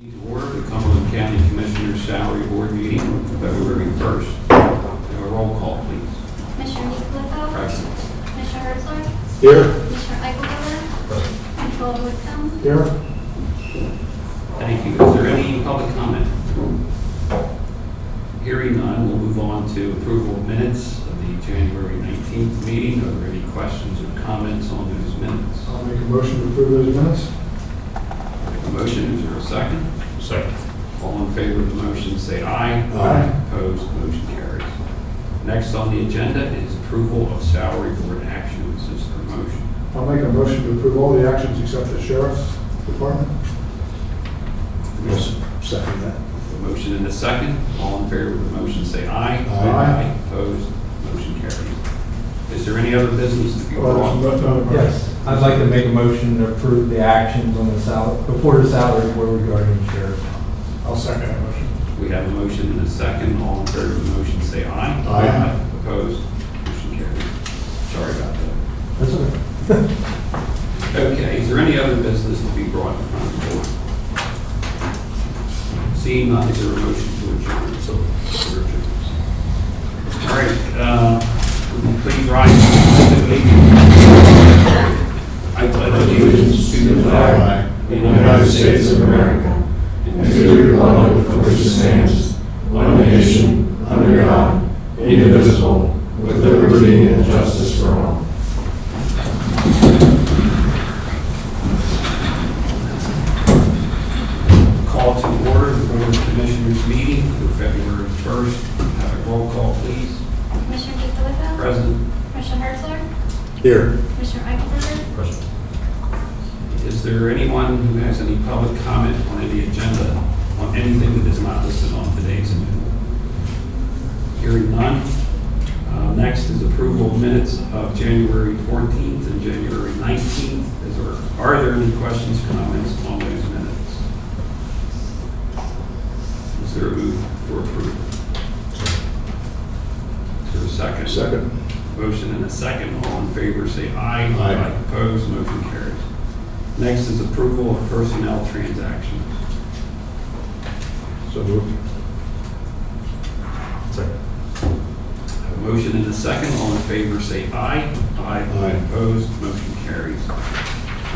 Order the Cumberland County Commissioners Salary Board meeting February 1st. Have a roll call, please. Commissioner Nicolito? Present. Commissioner Herzler? Here. Commissioner Eichelberger? Controller Whitcomb? Here. Thank you. Is there any public comment? Hearing none, we'll move on to approval of minutes of the January 19th meeting. Are there any questions or comments on those minutes? I'll make a motion to approve those minutes. A motion, is there a second? Second. All in favor of the motion, say aye. Aye. Opposed, motion carries. Next on the agenda is approval of salary board actions. Is there a motion? I'll make a motion to approve all the actions except the sheriff's department. Yes, second that. A motion and a second. All in favor of the motion, say aye. Aye. Opposed, motion carries. Is there any other business to be brought? Yes, I'd like to make a motion to approve the actions on the before the salary board regarding the sheriff. I'll second that motion. We have a motion and a second. All in favor of the motion, say aye. Aye. Opposed, motion carries. Sorry about that. That's okay. Okay, is there any other business to be brought in front of the board? Seeing none, is there a motion to adjourn? So, we're adjourned. All right, would you please rise to the pledge. I pledge allegiance to the flag of the United States of America and to the republic for which it stands, one nation, under God, indivisible, with liberty and justice for all. Call to order the Board of Commissioners meeting for February 1st. Have a roll call, please. Commissioner Nicolito? Present. Commissioner Herzler? Here. Commissioner Eichelberger? Present. Is there anyone who has any public comment on any agenda, on anything that is not listed on today's agenda? Hearing none. Next is approval of minutes of January 14th and January 19th. Are there any questions, comments on those minutes? Is there a move for approval? Is there a second? Second. Motion and a second. All in favor, say aye. Aye. Opposed, motion carries. Next is approval of personnel transactions. So moved. Second. A motion and a second. All in favor, say aye. Aye. Opposed, motion carries.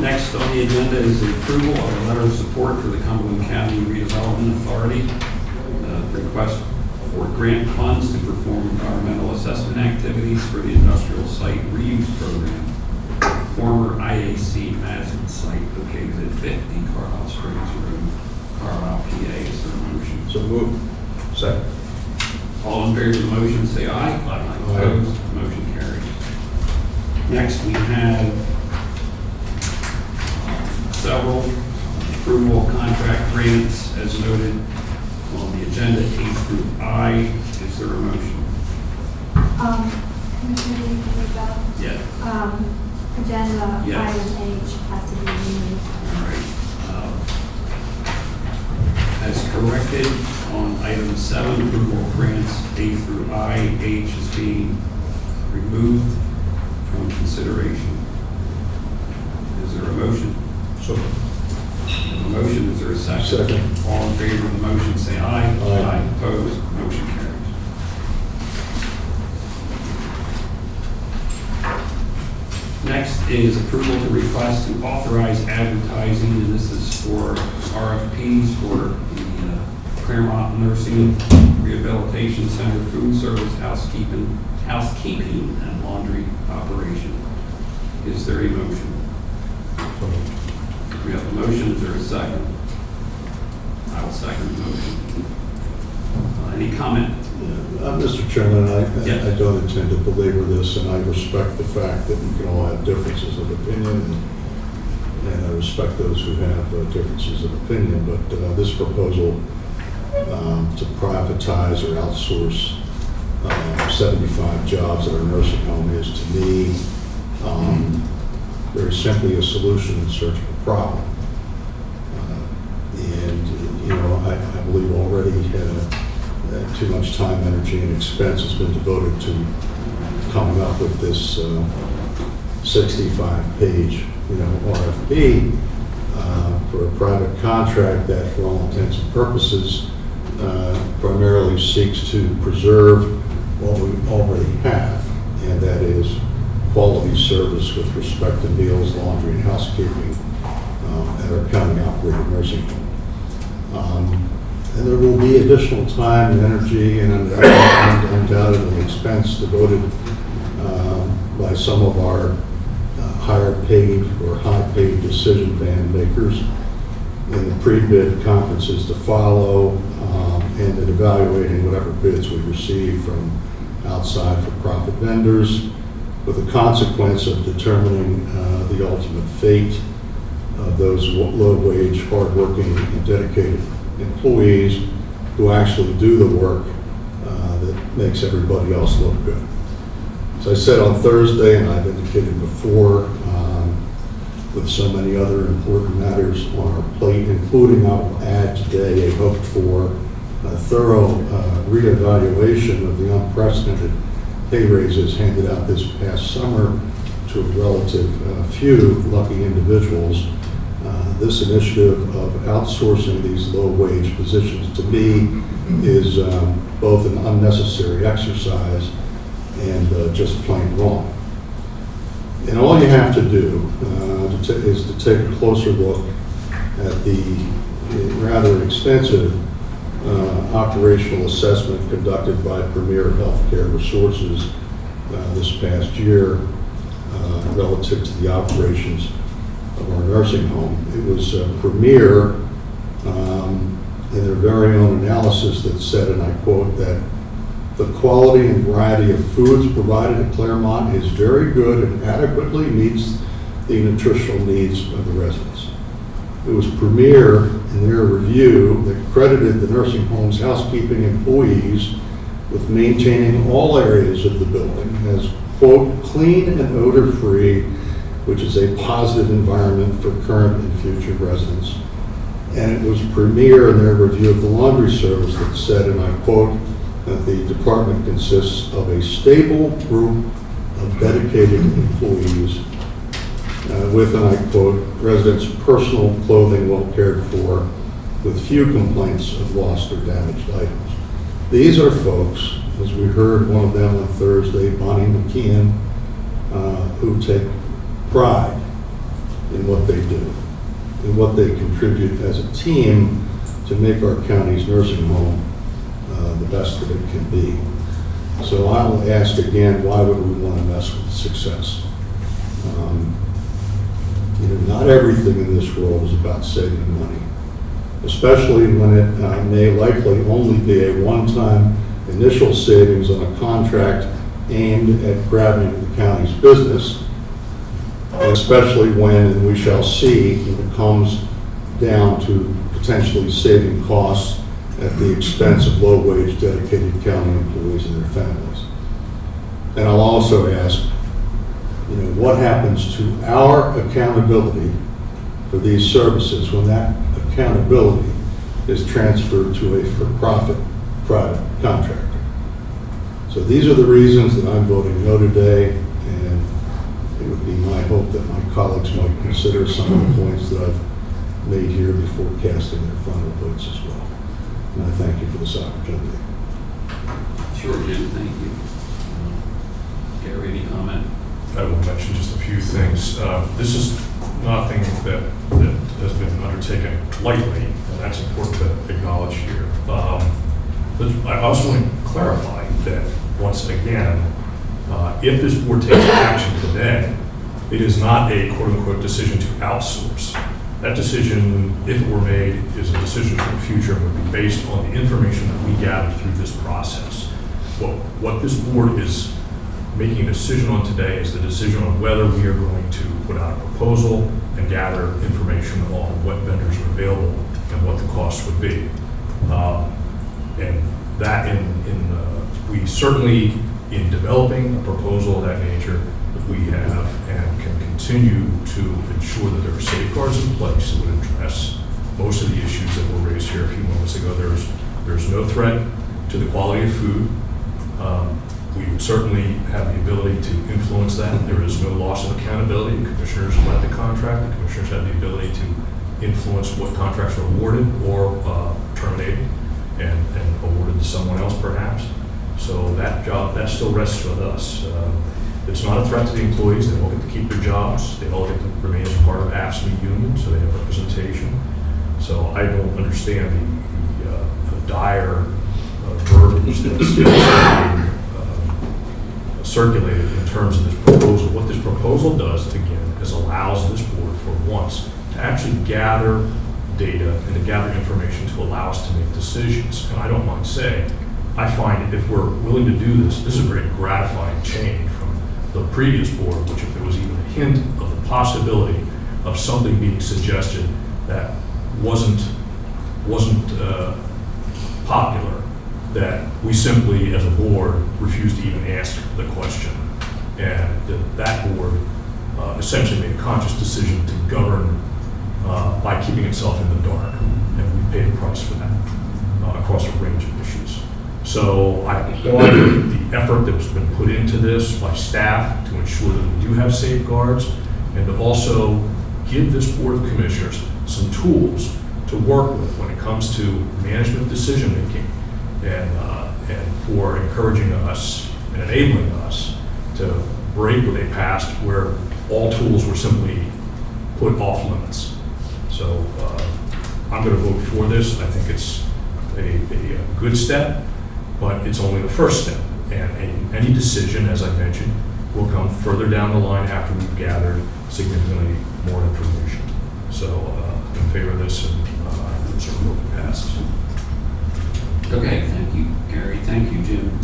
Next on the agenda is the approval of a letter of support for the Cumberland County Redevelopment Authority. Request for grant funds to perform environmental assessment activities for the industrial site reuse program. Former IAC Madison site located at 50 Carlisle Springs Road, Carlisle, PA. Is there a motion? So moved. Second. All in favor of the motion, say aye. Opposed, motion carries. Next, we have several approval of contract grants as noted on the agenda A through I. Is there a motion? Commissioner Nicolito? Yeah. Agenda Yes. item H has to be removed. All right. As corrected on item 7, approval of grants A through I, H is being removed from consideration. Is there a motion? So A motion, is there a second? Second. All in favor of the motion, say aye. Aye. Opposed, motion carries. Next is approval to request to authorize advertising, and this is for RFPs for the Claremont Nursing Rehabilitation Center food service, housekeeping, and laundry operation. Is there a motion? So moved. We have a motion, is there a second? I will second the motion. Any comment? Mr. Chairman, Yes. I don't intend to belabor this, and I respect the fact that we can all have differences of opinion, and I respect those who have differences of opinion, but this proposal to privatize or outsource 75 jobs at our nursing home is, to me, very simply a solution in search of a problem. And, you know, I believe already too much time, energy, and expense has been devoted to coming up with this 65-page, RFP. for a private contract that, for all intents and purposes, primarily seeks to preserve what we already have, and that is quality service with respect to meals, laundry, and housekeeping at our county-operated nursing home. And there will be additional time and energy and undoubtedly expense devoted by some of our higher paid or high paid decision band makers in the pre-bid conferences to follow and in evaluating whatever bids we receive from outside for-profit vendors, with the consequence of determining the ultimate fate of those low-wage, hard-working, and dedicated employees who actually do the work that makes everybody else look good. As I said on Thursday, and I've indicated before, with so many other important matters on our plate, including, I will add today, a hoped-for thorough reevaluation of the unprecedented pay raises handed out this past summer to a relative few lucky individuals. This initiative of outsourcing these low-wage positions, to me, is both an unnecessary exercise and just plain wrong. And all you have to do is to take a closer look at the rather extensive operational assessment conducted by Premier Healthcare Resources this past year relative to the operations of our nursing home. It was Premier in their very own analysis that said, and I quote, that the quality and variety of foods provided at Claremont is very good and adequately meets the nutritional needs of the residents. It was Premier in their review that credited the nursing home's housekeeping employees with maintaining all areas of the building as, quote, clean and odor-free, which is a positive environment for current and future residents. And it was Premier in their review of the laundry service that said, and I quote, that the department consists of a stable group of dedicated employees with, and I quote, residents' personal clothing well cared for, with few complaints of lost or damaged items. These are folks, as we heard one of them on Thursday, Bonnie McKeon, who take pride in what they do and what they contribute as a team to make our county's nursing home the best that it can be. So I will ask again, why would we want to mess with success? Not everything in this world is about saving money, especially when it may likely only be a one-time initial savings on a contract aimed at grabbing the county's business, especially when, and we shall see, when it comes down to potentially saving costs at the expense of low-wage dedicated county employees and their families. And I'll also ask, what happens to our accountability for these services when that accountability is transferred to a for-profit private contractor? So these are the reasons that I'm voting no today, and it would be my hope that my colleagues might consider some of the points that I've made here before casting their final votes as well. And I thank you for this opportunity. Sure, Jim, thank you. Gary, any comment? I will mention just a few things. This is nothing that has been undertaken lightly, and that's important to acknowledge here. But I also want to clarify that, once again, if this board takes action today, it is not a quote-unquote decision to outsource. That decision, if it were made, is a decision for the future and would be based on the information that we gather through this process. What this board is making a decision on today is the decision on whether we are going to put out a proposal and gather information on what vendors are available and what the cost would be. And that we certainly, in developing a proposal of that nature, if we have and can continue to ensure that there are safeguards in place that would address most of the issues that were raised here a few moments ago. There's no threat to the quality of food. We would certainly have the ability to influence that. There is no loss of accountability. The commissioners led the contract. The commissioners have the ability to influence what contracts are awarded or terminated and awarded to someone else perhaps. So that still rests with us. It's not a threat to the employees. They all get to keep their jobs. They all get to remain as part of AFSCME union, so they have representation. So I don't understand the dire verbiage that's being circulated in terms of this proposal. What this proposal does, again, is allows this board for once to actually gather data and to gather information to allow us to make decisions. And I don't mind saying, I find if we're willing to do this, this is a very gratifying change from the previous board, which if there was even a hint of the possibility of something being suggested that wasn't popular, that we simply, as a board, refused to even ask the question. And that board essentially made a conscious decision to govern by keeping itself in the dark. And we paid a price for that across a range of issues. So I applaud the effort that has been put into this by staff to ensure that we do have safeguards and to also give this Board of Commissioners some tools to work with when it comes to management decision-making and for encouraging us and enabling us to break with a past where all tools were simply put off limits. So I'm going to vote for this. I think it's a good step, but it's only the first step. And any decision, as I mentioned, will come further down the line after we've gathered significantly more information. So I'm in favor of this, and I'm certainly hope it passes. Okay, thank you, Gary. Thank you, Jim.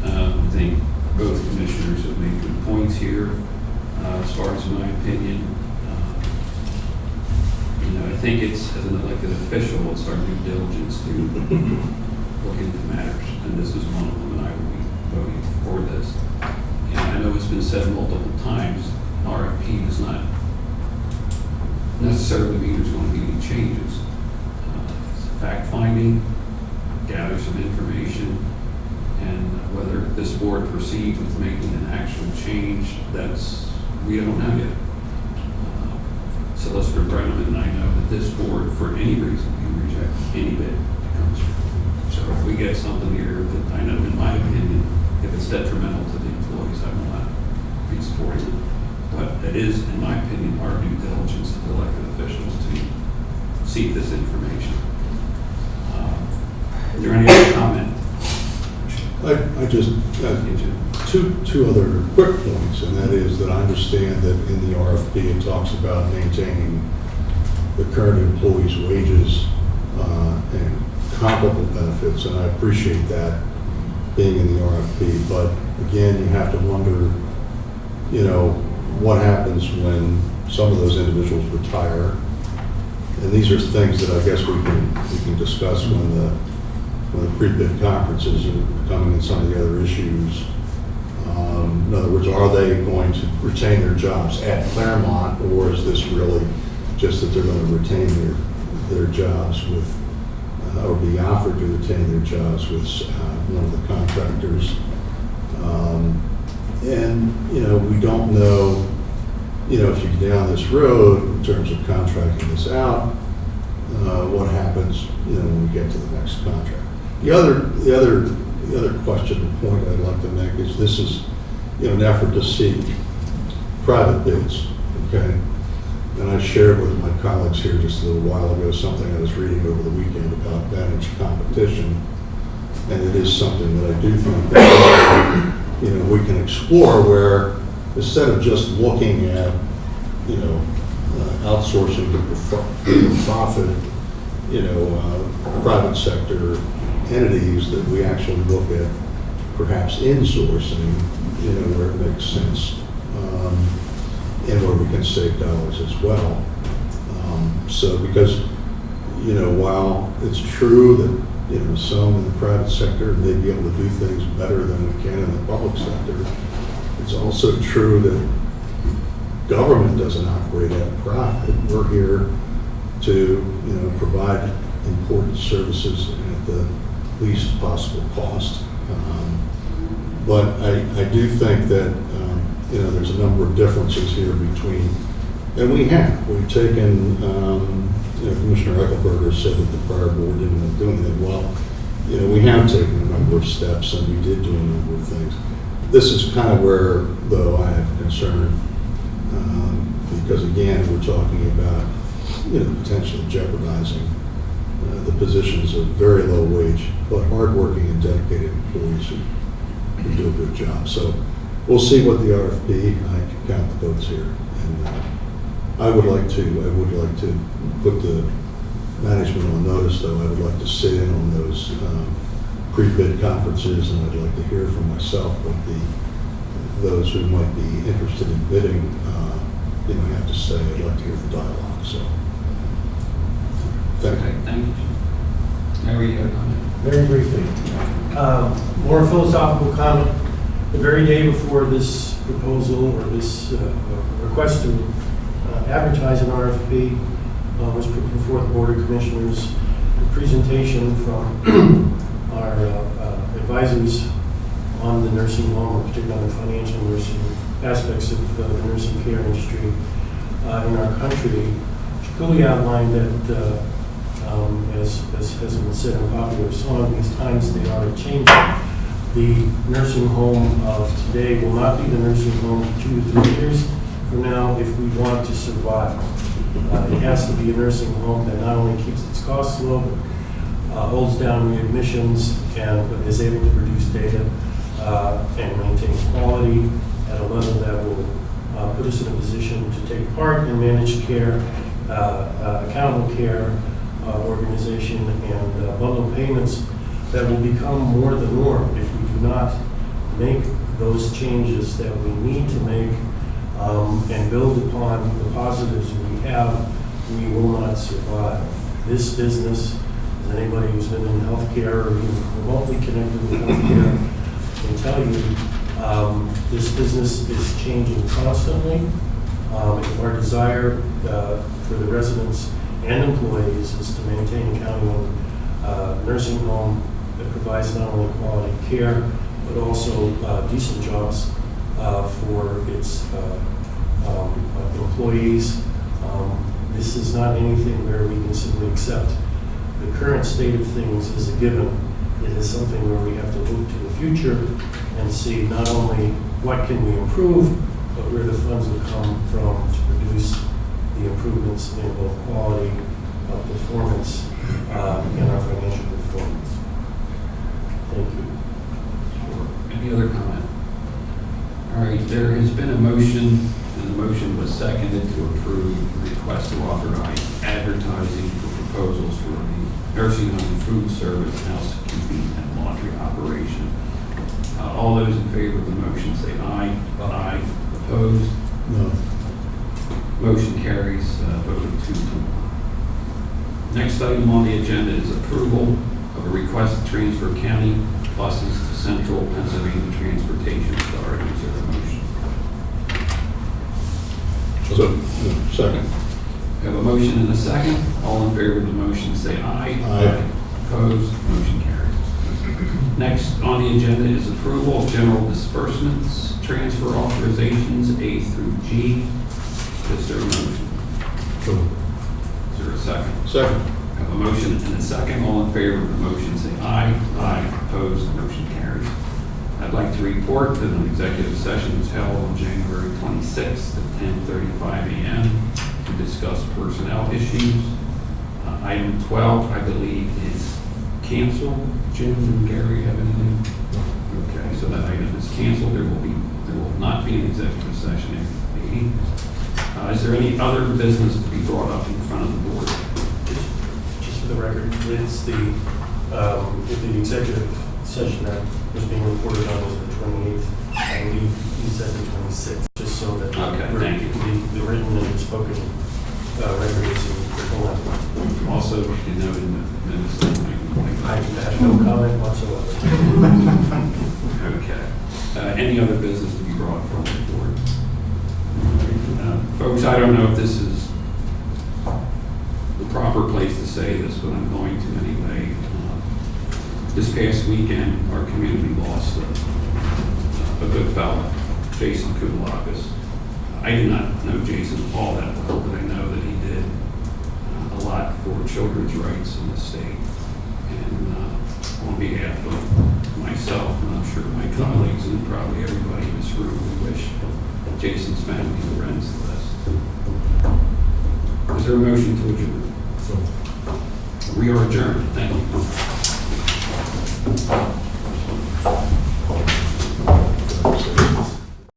I think both commissioners have made good points here. As far as my opinion, I think it's, as an elected official, it's our due diligence to look into matters, and this is one of them, and I will be voting for this. And I know it's been said multiple times, RFP does not necessarily mean there's going to be any changes. It's fact-finding, gather some information, and whether this board proceeds with making an actual change, we don't know yet. Solicitor Brenneman and I know that this board, for any reason, can reject any bid that comes through. So if we get something here that I know, in my opinion, if it's detrimental to the employees, I will not be supporting it. But it is, in my opinion, our due diligence as elected officials to seek this information. Is there any other comment? I just, two other quick points, and that is that I understand that in the RFP it talks about maintaining the current employees' wages and comparable benefits, and I appreciate that being in the RFP. But again, you have to wonder, what happens when some of those individuals retire. And these are things that I guess we can discuss when the pre-bid conferences are coming and some of the other issues. In other words, are they going to retain their jobs at Claremont, or is this really just that they're going to retain their jobs with, or be offered to retain their jobs with one of the contractors? And we don't know, if you get down this road in terms of contracting this out, what happens, when we get to the next contract. The other question and point I'd like to make is this is, an effort to seek private bids, okay? And I shared with my colleagues here just a little while ago something I was reading over the weekend about advantage competition, and it is something that I do think that, we can explore, where instead of just looking at, outsourcing to profit, private sector entities, that we actually look at perhaps insourcing, where it makes sense, and where we can save dollars as well. So because, while it's true that, some in the private sector may be able to do things better than we can in the public sector, it's also true that government doesn't operate at a profit. We're here to, provide important services at the least possible cost. But I do think that, there's a number of differences here between, and we've taken Commissioner Eichelberger said that the prior board didn't want to do anything. Well, we have taken a number of steps, and we did do a number of things. This is kind of where, though, I have concern, because again, we're talking about, potentially jeopardizing the positions of very low wage, but hardworking and dedicated employees who do a good job. So we'll see what the RFP, I can count the votes here. And I would like to put the management on notice, though. I would like to sit in on those pre-bid conferences, and I'd like to hear from myself what those who might be interested in bidding, have to say. I'd like to hear the dialogue. So, thank Okay, you. thank you. Larry, you had a comment? Very briefly, more philosophical comment. The very day before this proposal or this request to advertise an RFP was put before the Board of Commissioners, a presentation from our advisors on the nursing home, particularly on the financial nursing aspects of the nursing care industry in our country, which clearly outlined that as has been said in a popular song, these times they are changing. The nursing home of today will not be the nursing home 2 to 3 years from now if we want to survive. It has to be a nursing home that not only keeps its costs low, but holds down readmissions and is able to produce data and maintain quality at a level that will put us in a position to take part in managed care, accountable care, organization, and bundle payments that will become more the norm if we do not make those changes that we need to make and build upon the positives we have. We will not survive. This business, as anybody who's been in healthcare or even remotely connected with healthcare can tell you, this business is changing constantly. If our desire for the residents and employees is to maintain county-owned nursing home that provides not only quality care, but also decent jobs for its employees. This is not anything where we can simply accept the current state of things as a given. It is something where we have to look to the future and see not only what can we improve, but where the funds will come from to produce the improvements in both quality of performance and our financial performance. Thank you. Sure. Any other comment? All right, there has been a motion, and the motion was seconded to approve the request to authorize advertising for proposals for the nursing home food service, housekeeping, and laundry operation. All those in favor of the motion say aye. Aye. Opposed? No. Motion carries, voted 2-1. Next item on the agenda is approval of a request to transfer county buses to Central Pennsylvania Transportation Authority. Is there a motion? Second. We have a motion and a second. All in favor of the motion say aye. Aye. Opposed? Motion carries. Next on the agenda is approval of general disbursements, transfer authorizations A through G. Is there a motion? Is there a second? Second. I have a motion and a second. All in favor of the motion say aye. Aye. Opposed? Motion carries. I'd like to report that an executive session was held on January 26th at 10:35 a.m. to discuss personnel issues. Item 12, I believe, is canceled. Jim and Gary, have anything? Okay, so that item is canceled. There will not be an executive session after the meeting. Is there any other business to be brought up in front of the board? Just for the record, it's the executive session that was being reported on was the 28th. I believe he said the 26th, just so that Okay, thank you. the written and spoken record is in full. Also, you know, in the minutes of the meeting. I have no comment whatsoever. Okay. Any other business to be brought from the board? Folks, I don't know if this is the proper place to say this, but I'm going to anyway. This past weekend, our community lost a good fella, Jason Kubalakis. I did not know Jason all that well, but I know that he did a lot children's rights in the state. And on behalf of myself, and I'm sure my colleagues, and probably everybody in this room, we wish Jason's family the ends of this. Is there a motion to adjourn? We are adjourned. Thank you.